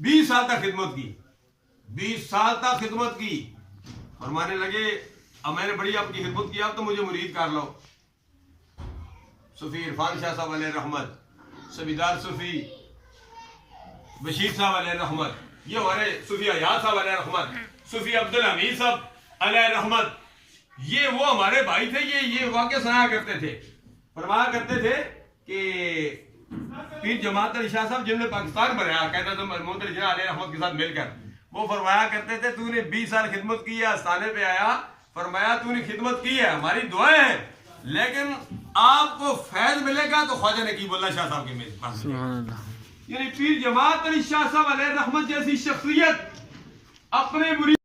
20 سال تک خدمت کی، 20 سال تک خدمت کی. فرمانے لگے اب میں نے بڑی آپ کی خدمت کی، اب تو مجھے مرید کر لو. صوفی عرفان شاہ صاحب علیہ رحمت، سبیدار صوفی بشیر صاحب علیہ رحمت، یہ ہمارے صوفی حیات صاحب علیہ رحمت، صوفی عبدالحمید صاحب علیہ رحمت، یہ وہ ہمارے بھائی تھے. یہ واقعہ سنایا کرتے تھے. فرمایا کرتے تھے کہ پیر جماعت علی شاہ صاحب جنہوں نے پاکستان بنایا کہتا تھا محمود علی شاہ علیہ رحمت کے ساتھ مل کر، وہ فرمایا کرتے تھے تو نے 20 سال خدمت کی ہے، آستانے پہ آیا، فرمایا تو نے خدمت کی ہے، ہماری دعائیں ہیں، لیکن آپ کو فیض ملے گا تو خواجہ نقیب اللہ شاہ صاحب کے پاس. یعنی پیر جماعت علی شاہ صاحب علیہ رحمت جیسی شخصیت اپنے مرید